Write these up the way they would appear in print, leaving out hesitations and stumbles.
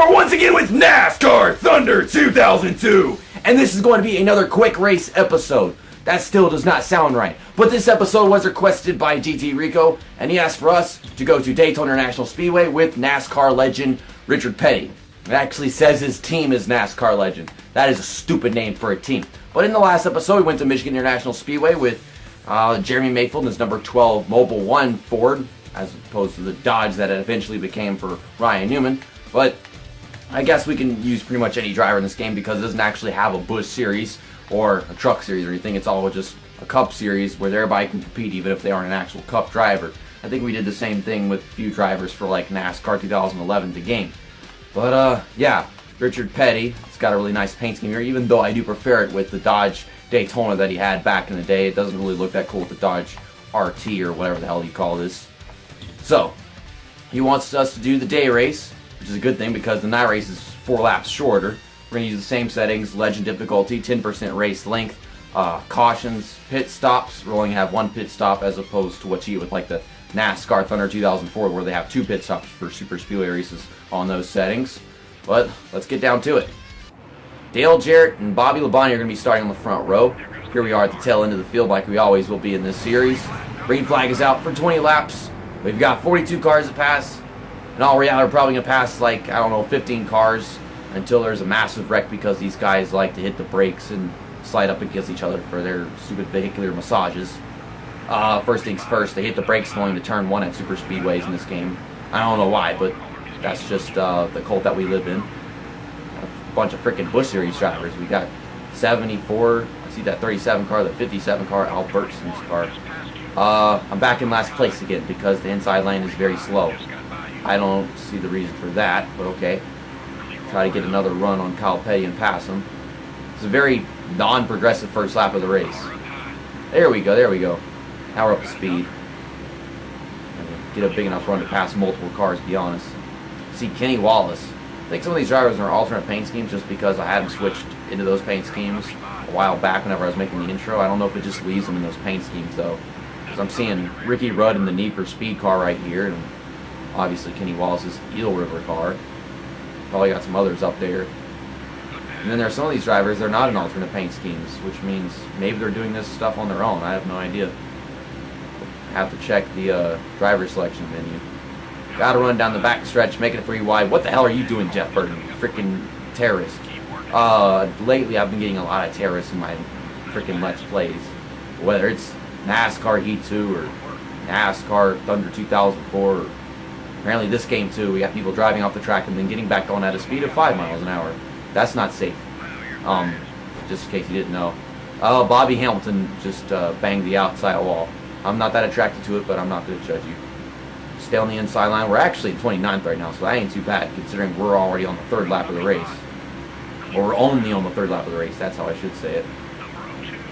we're once again with NASCAR Thunder 2002. And this is going to be another quick race episode. That still does not sound right. But this episode was requested by GT Rico, and he asked for us to go to Daytona International Speedway with NASCAR legend Richard Petty. It actually says his team is NASCAR Legend. That is a stupid name for a team. But in the last episode, we went to Michigan International Speedway with Jeremy Mayfield and his number 12 Mobile 1 Ford, as opposed to the Dodge that it eventually became for Ryan Newman. But I guess we can use pretty much any driver in this game because it doesn't actually have a Busch series or a truck series or anything. It's all just a Cup series where everybody can compete even if they aren't an actual Cup driver. I think we did the same thing with a few drivers for like NASCAR 2011 the game. But yeah, Richard Petty, it's got a really nice paint scheme here, even though I do prefer it with the Dodge Daytona that he had back in the day. It doesn't really look that cool with the Dodge RT or whatever the hell you call this. So, he wants us to do the day race, which is a good thing because the night race is 4 laps shorter. We're going to use the same settings, legend difficulty, 10% race length, cautions, pit stops. We're only going to have 1 pit stop as opposed to what you get with like the NASCAR Thunder 2004 where they have 2 pit stops for super speedway races on those settings. But let's get down to it. Dale Jarrett and Bobby Labonte are going to be starting on the front row. Here we are at the tail end of the field like we always will be in this series. Green flag is out for 20 laps. We've got 42 cars to pass. In all reality, we're probably going to pass like, I don't know, 15 cars until there's a massive wreck because these guys like to hit the brakes and slide up against each other for their stupid vehicular massages. First things first, they hit the brakes going to turn 1 at super speedways in this game. I don't know why, but that's just the cult that we live in. A bunch of freaking Busch Series drivers. We got 74, I see that 37 car, the 57 car, Al Burkson's car. I'm back in last place again because the inside lane is very slow. I don't see the reason for that, but okay. Try to get another run on Kyle Petty and pass him. It's a very non-progressive first lap of the race. There we go, there we go. Now we're up to speed. Get a big enough run to pass multiple cars, to be honest. See Kenny Wallace. I think some of these drivers are alternate paint schemes just because I had them switched into those paint schemes a while back whenever I was making the intro. I don't know if it just leaves them in those paint schemes though. Because I'm seeing Ricky Rudd in the Need for Speed car right here, and obviously Kenny Wallace's Eel River car. Probably got some others up there. And then there are some of these drivers, they're not in alternate paint schemes, which means maybe they're doing this stuff on their own. I have no idea. Have to check the driver selection menu. Got to run down the back stretch, make it a 3 wide. What the hell are you doing, Jeff Burton? Freaking terrorist. Lately I've been getting a lot of terrorists in my freaking Let's Plays. Whether it's NASCAR Heat 2 or NASCAR Thunder 2004 or apparently this game too. We got people driving off the track and then getting back on at a speed of 5 miles an hour. That's not safe. Just in case you didn't know. Bobby Hamilton just banged the outside wall. I'm not that attracted to it, but I'm not going to judge you. Stay on the inside line. We're actually 29th right now, so that ain't too bad considering we're already on the 3rd lap of the race. Or we're only on the 3rd lap of the race. That's how I should say it.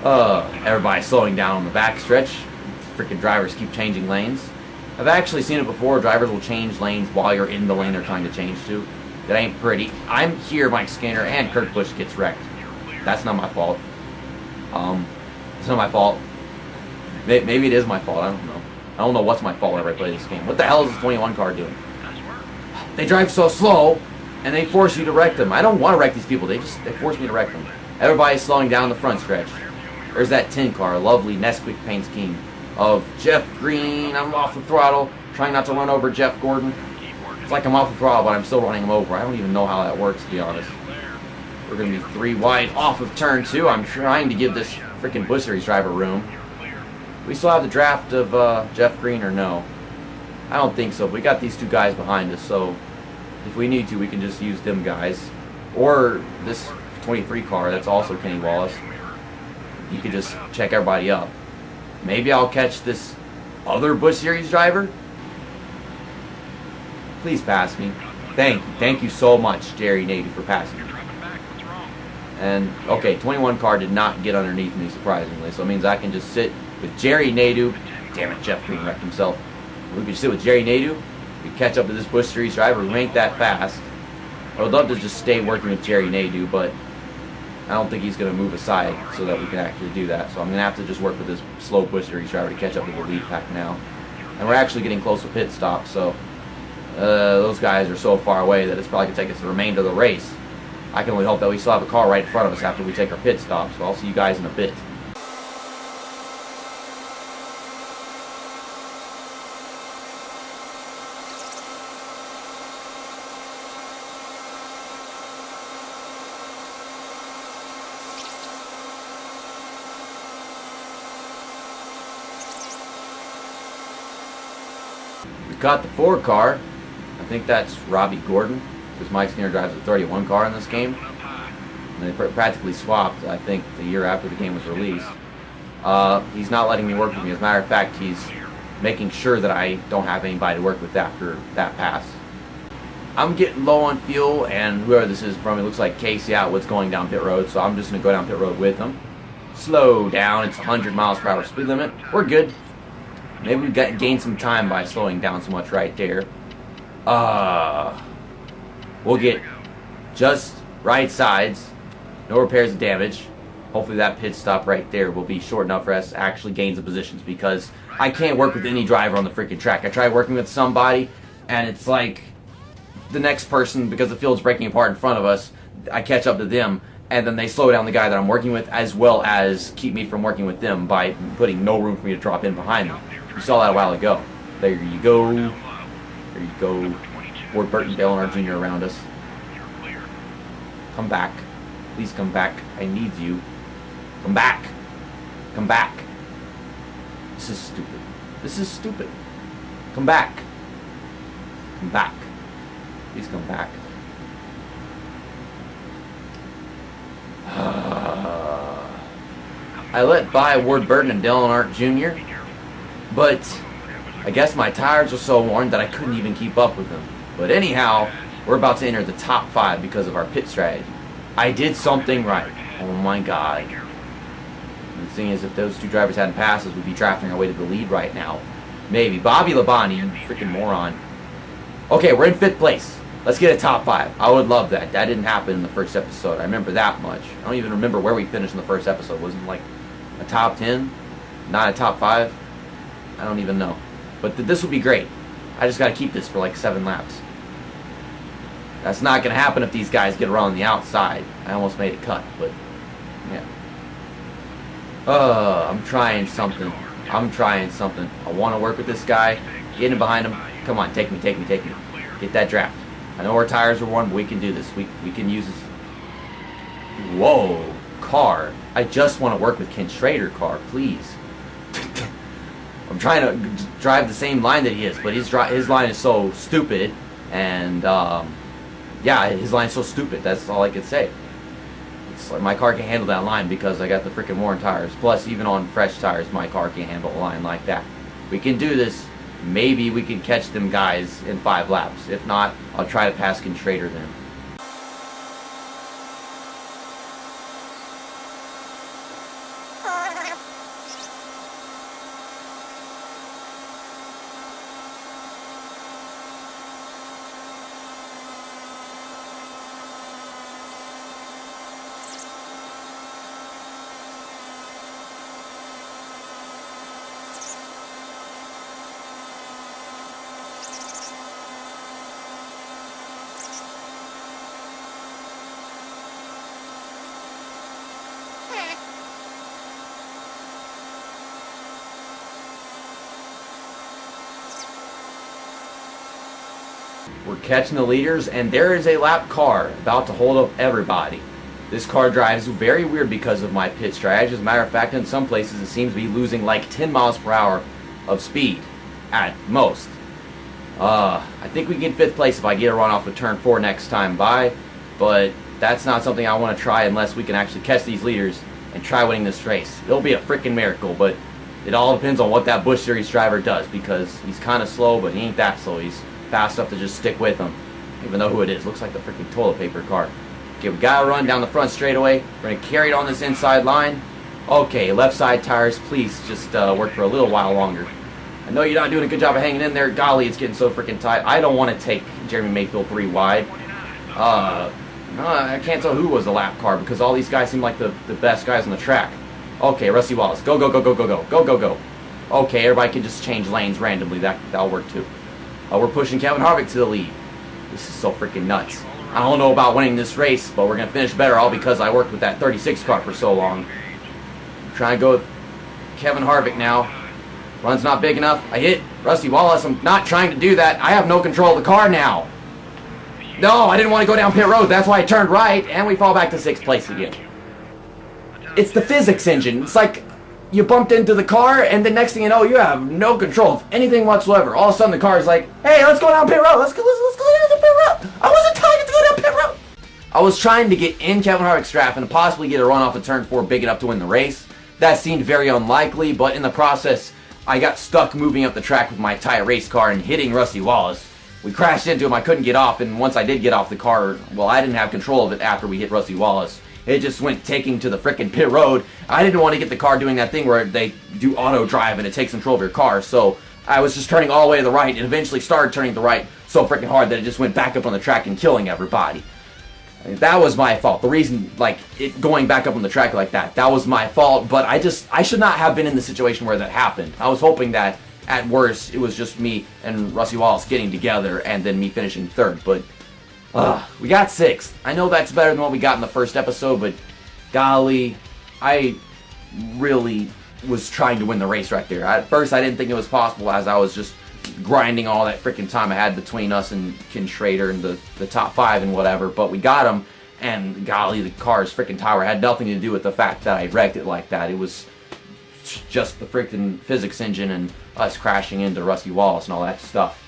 Everybody's slowing down on the back stretch. Freaking drivers keep changing lanes. I've actually seen it before. Drivers will change lanes while you're in the lane they're trying to change to. That ain't pretty. I'm here, Mike Skinner, and Kurt Busch gets wrecked. That's not my fault. It's not my fault. Maybe it is my fault. I don't know. I don't know what's my fault whenever I play this game. What the hell is this 21 car doing? They drive so slow, and they force you to wreck them. I don't want to wreck these people. They force me to wreck them. Everybody's slowing down the front stretch. There's that 10 car, a lovely Nesquik paint scheme of Jeff Green. I'm off the throttle, trying not to run over Jeff Gordon. It's like I'm off the throttle, but I'm still running him over. I don't even know how that works, to be honest. We're going to be 3 wide off of turn 2. I'm trying to give this freaking Busch Series driver room. We still have the draft of Jeff Green or no? I don't think so. We got these 2 guys behind us, so if we need to, we can just use them guys. Or this 23 car, that's also Kenny Wallace. You could just check everybody up. Maybe I'll catch this other Busch Series driver. Please pass me. Thank you so much, Jerry Nady, for passing me. And, okay, 21 car did not get underneath me, surprisingly, so it means I can just sit with Jerry Nadeau. Damn it, Jeff Green wrecked himself. We could sit with Jerry Nadeau. We could catch up to this Busch Series driver who ain't that fast. I would love to just stay working with Jerry Nadeau, but I don't think he's going to move aside so that we can actually do that. So I'm going to have to just work with this slow Busch Series driver to catch up to the lead pack now. And we're actually getting close to pit stop, so those guys are so far away that it's probably going to take us the remainder of the race. I can only hope that we still have a car right in front of us after we take our pit stop, so I'll see you guys in a bit. We got the 4 car. I think that's Robbie Gordon, because Mike Skinner drives a 31 car in this game. And they practically swapped, I think, the year after the game was released. He's not letting me work with me. As a matter of fact, he's making sure that I don't have anybody to work with after that pass. I'm getting low on fuel, and whoever this is from, it looks like Casey Atwood's going down pit road, so I'm just going to go down pit road with him. Slow down. It's 100 miles per hour speed limit. We're good. Maybe we gained some time by slowing down so much right there. We'll get just right sides. No repairs or damage. Hopefully that pit stop right there will be short enough for us to actually gain some positions, because I can't work with any driver on the freaking track. I tried working with somebody, and it's like the next person, because the field's breaking apart in front of us, I catch up to them, and then they slow down the guy that I'm working with, as well as keep me from working with them by putting no room for me to drop in behind them. You saw that a while ago. There you go. There you go. Ward Burton, Dale Earnhardt Jr. around us. Come back. Please come back. I need you. Come back. Come back. This is stupid. This is stupid. Come back. Come back. Please come back. I let by Ward Burton and Dale Earnhardt Jr., but I guess my tires were so worn that I couldn't even keep up with them. But anyhow, we're about to enter the top 5 because of our pit strategy. I did something right. Oh my god. The thing is, if those 2 drivers hadn't passed us, we'd be drafting our way to the lead right now. Maybe. Bobby Labonte, you freaking moron. Okay, we're in 5th place. Let's get a top 5. I would love that. That didn't happen in the first episode. I remember that much. I don't even remember where we finished in the first episode. Wasn't it like a top 10? Not a top 5? I don't even know. But this would be great. I just got to keep this for like 7 laps. That's not going to happen if these guys get around the outside. I almost made a cut, but yeah. I'm trying something. I'm trying something. I want to work with this guy. Get in behind him. Come on, take me, take me, take me. Get that draft. I know our tires are worn, but we can do this. We can use this. Whoa, car. I just want to work with Ken Schrader, car, please. I'm trying to drive the same line that he is, but his line is so stupid, and yeah, his line's so stupid. That's all I can say. It's like my car can't handle that line because I got the freaking worn tires. Plus, even on fresh tires, my car can't handle a line like that. We can do this. Maybe we can catch them guys in 5 laps. If not, I'll try to pass Ken Schrader then. We're catching the leaders, and there is a lap car about to hold up everybody. This car drives very weird because of my pit strategy. As a matter of fact, in some places it seems to be losing like 10 miles per hour of speed at most. I think we get 5th place if I get a run off of turn 4 next time by, but that's not something I want to try unless we can actually catch these leaders and try winning this race. It'll be a freaking miracle, but it all depends on what that Busch Series driver does, because he's kind of slow, but he ain't that slow. He's fast enough to just stick with him, even though who it is. Looks like the freaking toilet paper car. Okay, we gotta run down the front straightaway. We're gonna carry it on this inside line. Okay, left side tires, please just work for a little while longer. I know you're not doing a good job of hanging in there. Golly, it's getting so freaking tight. I don't want to take Jeremy Mayfield 3 wide. No, I can't tell who was the lap car because all these guys seem like the best guys on the track. Okay, Rusty Wallace, go, go, go, go, go, go, go, go, go. Okay, everybody can just change lanes randomly. That'll work too. We're pushing Kevin Harvick to the lead. This is so freaking nuts. I don't know about winning this race, but we're going to finish better, all because I worked with that 36 car for so long. I'm trying to go with Kevin Harvick now. Run's not big enough. I hit Rusty Wallace. I'm not trying to do that. I have no control of the car now. No, I didn't want to go down pit road. That's why I turned right, and we fall back to 6th place again. It's the physics engine. It's like you bumped into the car, and the next thing you know, you have no control of anything whatsoever. All of a sudden, the car is like, hey, let's go down pit road. Let's go down the pit road. I wasn't trying to go down pit road. I was trying to get in Kevin Harvick's draft and possibly get a run off of turn 4 big enough to win the race. That seemed very unlikely, but in the process, I got stuck moving up the track with my tire race car and hitting Rusty Wallace. We crashed into him. I couldn't get off, and once I did get off the car, well, I didn't have control of it after we hit Rusty Wallace. It just went taking to the frickin' pit road. I didn't want to get the car doing that thing where they do auto drive and it takes control of your car, so I was just turning all the way to the right and eventually started turning to the right so frickin' hard that it just went back up on the track and killing everybody. I mean, that was my fault. The reason, like, it going back up on the track like that was my fault, but I should not have been in the situation where that happened. I was hoping that at worst, it was just me and Rusty Wallace getting together and then me finishing 3rd, but we got 6th. I know that's better than what we got in the first episode, but golly, I really was trying to win the race right there. At first, I didn't think it was possible as I was just grinding all that freaking time I had between us and Ken Schrader and the top 5 and whatever, but we got him, and golly, the car's freaking tower had nothing to do with the fact that I wrecked it like that. It was just the freaking physics engine and us crashing into Rusty Wallace and all that stuff.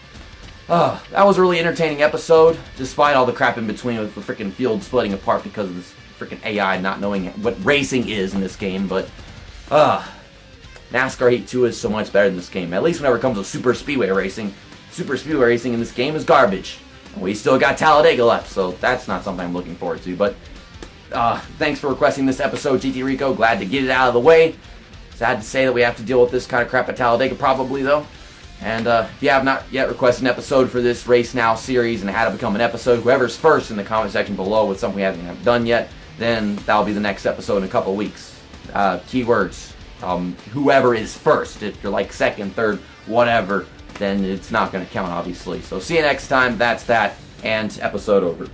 That was a really entertaining episode, despite all the crap in between with the freaking field splitting apart because of this freaking AI not knowing what racing is in this game, but NASCAR Heat 2 is so much better than this game. At least whenever it comes to super speedway racing in this game is garbage. We still got Talladega left, so that's not something I'm looking forward to, but thanks for requesting this episode, GT Rico. Glad to get it out of the way. Sad to say that we have to deal with this kind of crap at Talladega probably, though. And if you have not yet requested an episode for this Race Now series and how to become an episode, whoever's first in the comment section below with something we haven't done yet, then that'll be the next episode in a couple weeks. Keywords, whoever is first. If you're like 2nd, 3rd, whatever, then it's not going to count, obviously. So see you next time. That's that, and episode over.